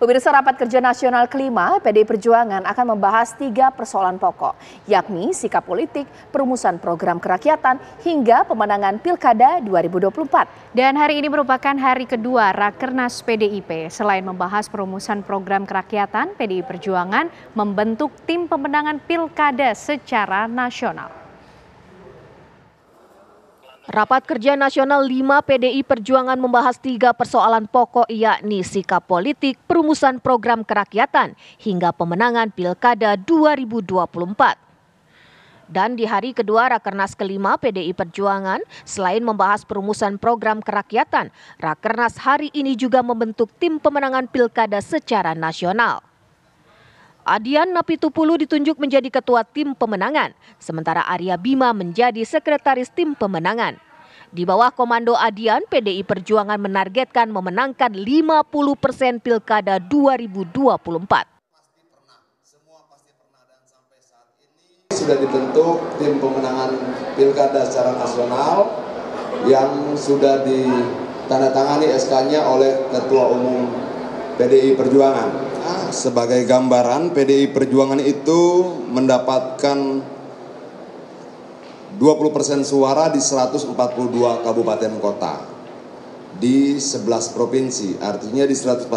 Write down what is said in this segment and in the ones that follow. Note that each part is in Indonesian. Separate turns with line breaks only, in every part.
Pemirsa, Rapat Kerja Nasional kelima PDI Perjuangan akan membahas 3 persoalan pokok, yakni sikap politik, perumusan program kerakyatan, hingga pemenangan Pilkada 2024.
Dan hari ini merupakan hari kedua Rakernas PDIP. Selain membahas perumusan program kerakyatan, PDI Perjuangan membentuk tim pemenangan Pilkada secara nasional.
Rapat Kerja Nasional 5 PDI Perjuangan membahas 3 persoalan pokok, yakni sikap politik, perumusan program kerakyatan, hingga pemenangan Pilkada 2024. Dan di hari kedua Rakernas kelima PDI Perjuangan, selain membahas perumusan program kerakyatan, Rakernas hari ini juga membentuk tim pemenangan Pilkada secara nasional. Adian Napitupulu ditunjuk menjadi ketua tim pemenangan, sementara Arya Bima menjadi sekretaris tim pemenangan. Di bawah komando Adian, PDI Perjuangan menargetkan memenangkan 50% Pilkada 2024.
Sudah dibentuk tim pemenangan Pilkada secara nasional yang sudah ditandatangani SK-nya oleh Ketua Umum PDI Perjuangan. Sebagai gambaran, PDI Perjuangan itu mendapatkan 20% suara di 142 kabupaten kota di 11 provinsi. Artinya di 142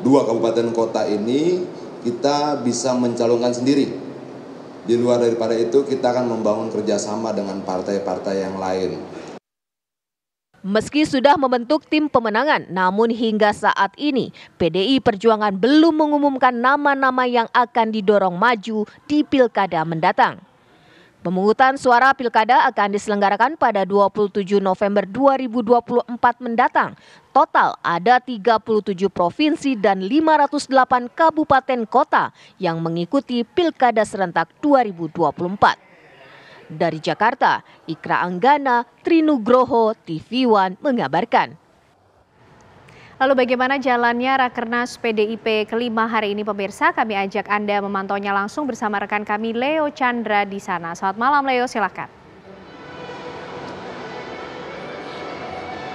kabupaten kota ini kita bisa mencalonkan sendiri. Di luar daripada itu kita akan membangun kerjasama dengan partai-partai yang lain.
Meski sudah membentuk tim pemenangan, namun hingga saat ini PDI Perjuangan belum mengumumkan nama-nama yang akan didorong maju di Pilkada mendatang. Pemungutan suara Pilkada akan diselenggarakan pada 27 November 2024 mendatang. Total ada 37 provinsi dan 508 kabupaten kota yang mengikuti Pilkada serentak 2024. Dari Jakarta, Ikra Anggana, Trinugroho, TV One mengabarkan.
Lalu bagaimana jalannya Rakernas PDIP kelima hari ini, pemirsa? Kami ajak Anda memantaunya langsung bersama rekan kami Leo Chandra di sana. Selamat malam Leo, silakan.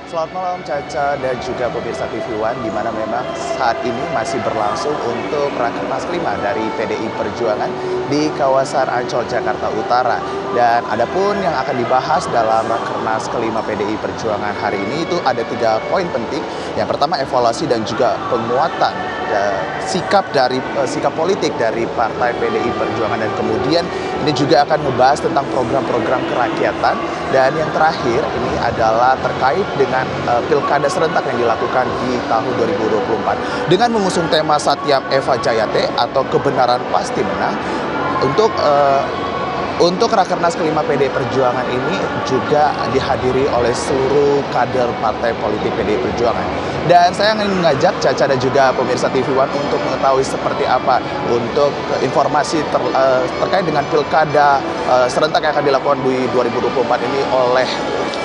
Selamat malam Caca dan juga pemirsa TV One, di mana memang saat ini masih berlangsung untuk Rakernas kelima dari PDI Perjuangan di kawasan Ancol, Jakarta Utara. Dan adapun yang akan dibahas dalam Rakernas kelima PDI Perjuangan hari ini itu ada 3 poin penting. Yang pertama, evaluasi dan juga penguatan sikap politik dari Partai PDI Perjuangan, dan kemudian ini juga akan membahas tentang program-program kerakyatan. Dan yang terakhir ini adalah terkait dengan Pilkada serentak yang dilakukan di tahun 2024 dengan mengusung tema Satyam Eva Jayate atau kebenaran pasti menang. Untuk Rakernas kelima PDI Perjuangan ini juga dihadiri oleh seluruh kader partai politik PDI Perjuangan. Dan saya ingin mengajak Caca dan juga pemirsa TV One untuk mengetahui seperti apa untuk informasi terkait dengan Pilkada serentak yang akan dilakukan di 2024 ini oleh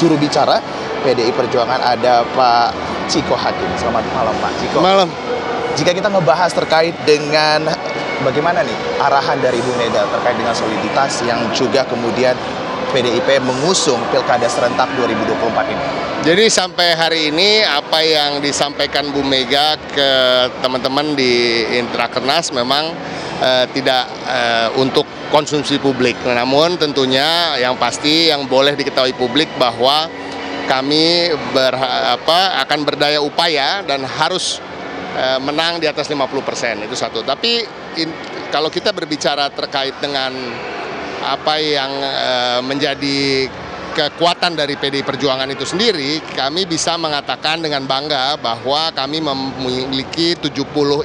juru bicara PDI Perjuangan, ada Pak Ciko Hakim. Selamat malam Pak Ciko.
Malam.
Jika kita ngebahas terkait dengan bagaimana nih arahan dari Ibu Mega terkait dengan soliditas yang juga kemudian PDIP mengusung Pilkada serentak 2024 ini.
Jadi sampai hari ini apa yang disampaikan Bu Mega ke teman-teman di Rakernas memang tidak untuk konsumsi publik. Namun tentunya yang pasti yang boleh diketahui publik bahwa kami akan berdaya upaya dan harus menang di atas 50%, itu satu. Tapi kalau kita berbicara terkait dengan apa yang menjadi kekuatan dari PDI Perjuangan itu sendiri, kami bisa mengatakan dengan bangga bahwa kami memiliki 70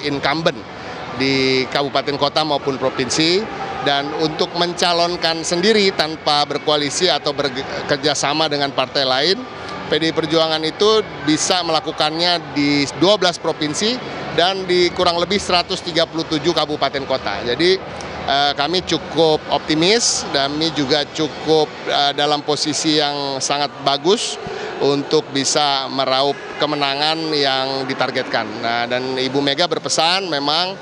incumbent di kabupaten kota maupun provinsi, dan untuk mencalonkan sendiri tanpa berkoalisi atau bekerjasama dengan partai lain, PDI Perjuangan itu bisa melakukannya di 12 provinsi dan di kurang lebih 137 kabupaten kota. Jadi kami cukup optimis, kami juga cukup dalam posisi yang sangat bagus untuk bisa meraup kemenangan yang ditargetkan. Nah, dan Ibu Mega berpesan memang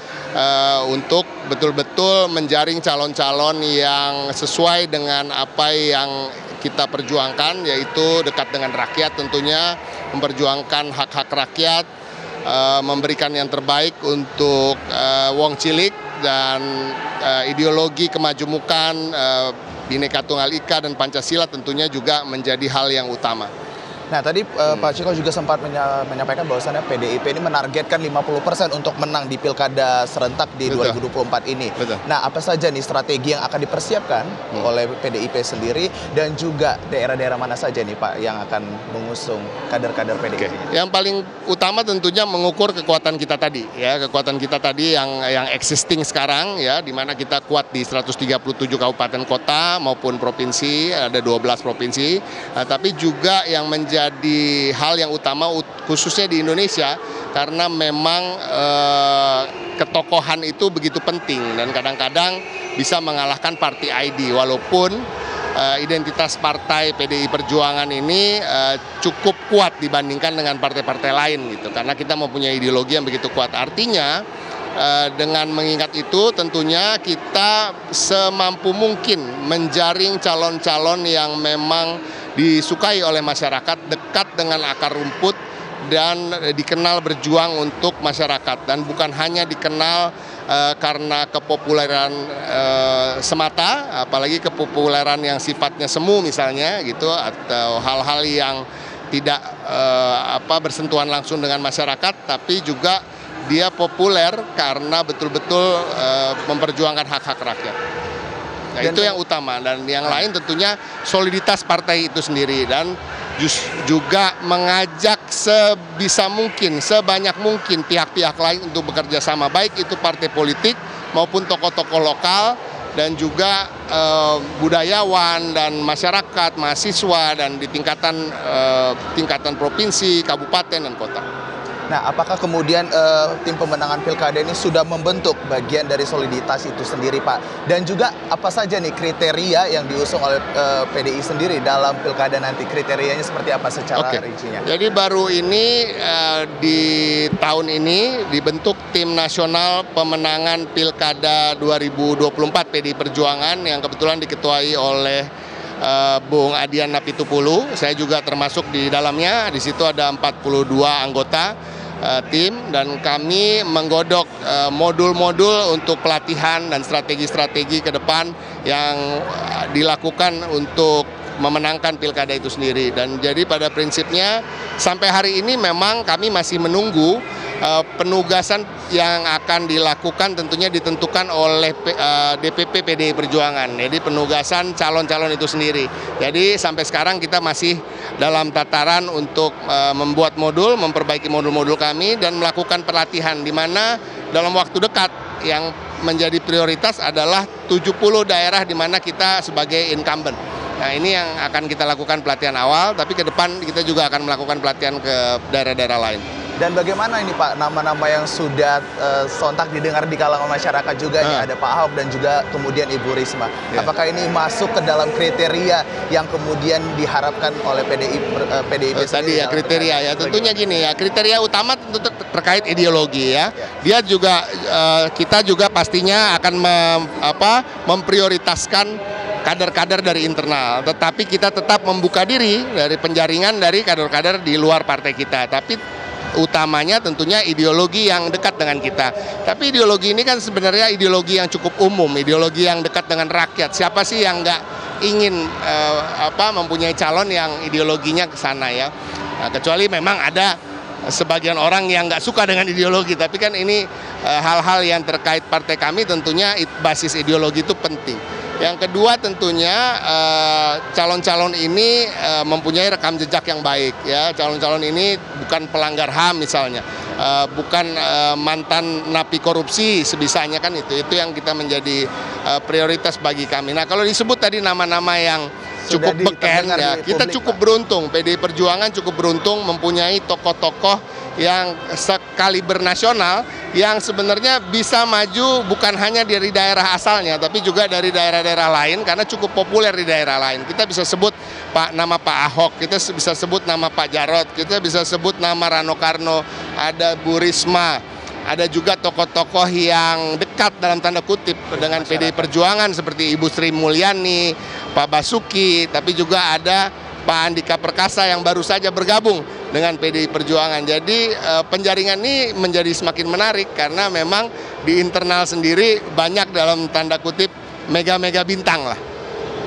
untuk betul-betul menjaring calon-calon yang sesuai dengan apa yang kita perjuangkan, yaitu dekat dengan rakyat tentunya, memperjuangkan hak-hak rakyat, memberikan yang terbaik untuk Wong Cilik dan ideologi kemajemukan, Bhinneka Tunggal Ika dan Pancasila tentunya juga menjadi hal yang utama.
Nah, tadi Pak Ciko juga sempat menyampaikan bahwasannya PDIP ini menargetkan 50% untuk menang di Pilkada serentak di 2024 ini.
Betul.
Nah, apa saja nih strategi yang akan dipersiapkan oleh PDIP sendiri dan juga daerah-daerah mana saja nih Pak yang akan mengusung kader-kader PDIP?
Yang paling utama tentunya mengukur kekuatan kita tadi, ya, kekuatan kita tadi yang existing sekarang, ya, di mana kita kuat di 137 kabupaten kota maupun provinsi, ada 12 provinsi, tapi juga yang menjadi hal yang utama khususnya di Indonesia karena memang ketokohan itu begitu penting dan kadang-kadang bisa mengalahkan party ID walaupun identitas partai PDI Perjuangan ini cukup kuat dibandingkan dengan partai-partai lain gitu karena kita mempunyai ideologi yang begitu kuat. Artinya dengan mengingat itu tentunya kita semampu mungkin menjaring calon-calon yang memang disukai oleh masyarakat, dekat dengan akar rumput dan dikenal berjuang untuk masyarakat dan bukan hanya dikenal karena kepopuleran semata, apalagi kepopuleran yang sifatnya semu misalnya gitu atau hal-hal yang tidak bersentuhan langsung dengan masyarakat, tapi juga dia populer karena betul-betul memperjuangkan hak-hak rakyat. Nah, itu yang utama dan yang lain tentunya soliditas partai itu sendiri dan juga mengajak sebisa mungkin, sebanyak mungkin pihak-pihak lain untuk bekerja sama, baik itu partai politik maupun tokoh-tokoh lokal dan juga budayawan dan masyarakat, mahasiswa dan di tingkatan provinsi, kabupaten dan kota.
Nah, apakah kemudian tim pemenangan Pilkada ini sudah membentuk bagian dari soliditas itu sendiri, Pak? Dan juga apa saja nih kriteria yang diusung oleh PDI sendiri dalam Pilkada nanti? Kriterianya seperti apa secara rincinya?
Jadi baru ini di tahun ini dibentuk tim nasional pemenangan Pilkada 2024 PDI Perjuangan yang kebetulan diketuai oleh Bung Adian Napitupulu. Saya juga termasuk di dalamnya. Di situ ada 42 anggota tim dan kami menggodok modul-modul untuk pelatihan dan strategi-strategi ke depan yang dilakukan untuk memenangkan pilkada itu sendiri. Dan jadi pada prinsipnya sampai hari ini memang kami masih menunggu penugasan yang akan dilakukan tentunya ditentukan oleh DPP PDI Perjuangan. Jadi penugasan calon-calon itu sendiri. Jadi sampai sekarang kita masih dalam tataran untuk membuat modul, memperbaiki modul-modul kami dan melakukan pelatihan di mana dalam waktu dekat yang menjadi prioritas adalah 70 daerah di mana kita sebagai incumbent. Nah, ini yang akan kita lakukan pelatihan awal, tapi ke depan kita juga akan melakukan pelatihan ke daerah-daerah lain.
Dan bagaimana ini Pak, nama-nama yang sudah sontak didengar di kalangan masyarakat juga nih, ada Pak Ahok dan juga kemudian Ibu Risma. Apakah ini masuk ke dalam kriteria yang kemudian diharapkan oleh PDIP
tadi ya kriteria ya, tentunya gini ya, kriteria utama tentu terkait ideologi ya. Dia juga kita juga pastinya akan memprioritaskan kader-kader dari internal, tetapi kita tetap membuka diri dari penjaringan dari kader-kader di luar partai kita. Tapi utamanya tentunya ideologi yang dekat dengan kita. Tapi ideologi ini kan sebenarnya ideologi yang cukup umum, ideologi yang dekat dengan rakyat. Siapa sih yang nggak ingin mempunyai calon yang ideologinya ke sana ya? Nah, kecuali memang ada sebagian orang yang nggak suka dengan ideologi. Tapi kan ini hal-hal yang terkait partai kami tentunya basis ideologi itu penting. Yang kedua tentunya calon-calon ini mempunyai rekam jejak yang baik ya. Calon-calon ini bukan pelanggar HAM misalnya, bukan mantan napi korupsi sebisanya kan itu yang kita menjadi prioritas bagi kami. Nah, kalau disebut tadi nama-nama yang cukup beken ya, kita cukup beruntung, PDI Perjuangan cukup beruntung mempunyai tokoh-tokoh yang sekaliber nasional yang sebenarnya bisa maju bukan hanya dari daerah asalnya tapi juga dari daerah-daerah lain karena cukup populer di daerah lain. Kita bisa sebut nama Pak Ahok, kita bisa sebut nama Pak Jarod, kita bisa sebut nama Rano Karno, ada Bu Risma, ada juga tokoh-tokoh yang dekat dalam tanda kutip dengan PDI Perjuangan seperti Ibu Sri Mulyani, Pak Basuki, tapi juga ada Pak Andika Perkasa yang baru saja bergabung dengan PDI Perjuangan. Jadi penjaringan ini menjadi semakin menarik karena memang di internal sendiri banyak dalam tanda kutip mega-mega bintang lah.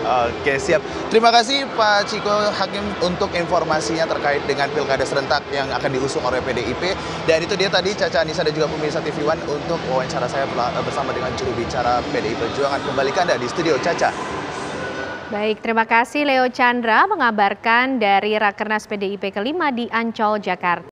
Oke, siap. Terima kasih Pak Ciko Hakim untuk informasinya terkait dengan pilkada serentak yang akan diusung oleh PDIP. Dan itu dia tadi Caca Anissa dan juga pemirsa TV One untuk wawancara saya bersama dengan juru bicara PDI Perjuangan. Kembali ke Anda di studio, Caca.
Baik, terima kasih Leo Chandra mengabarkan dari Rakernas PDIP kelima di Ancol, Jakarta.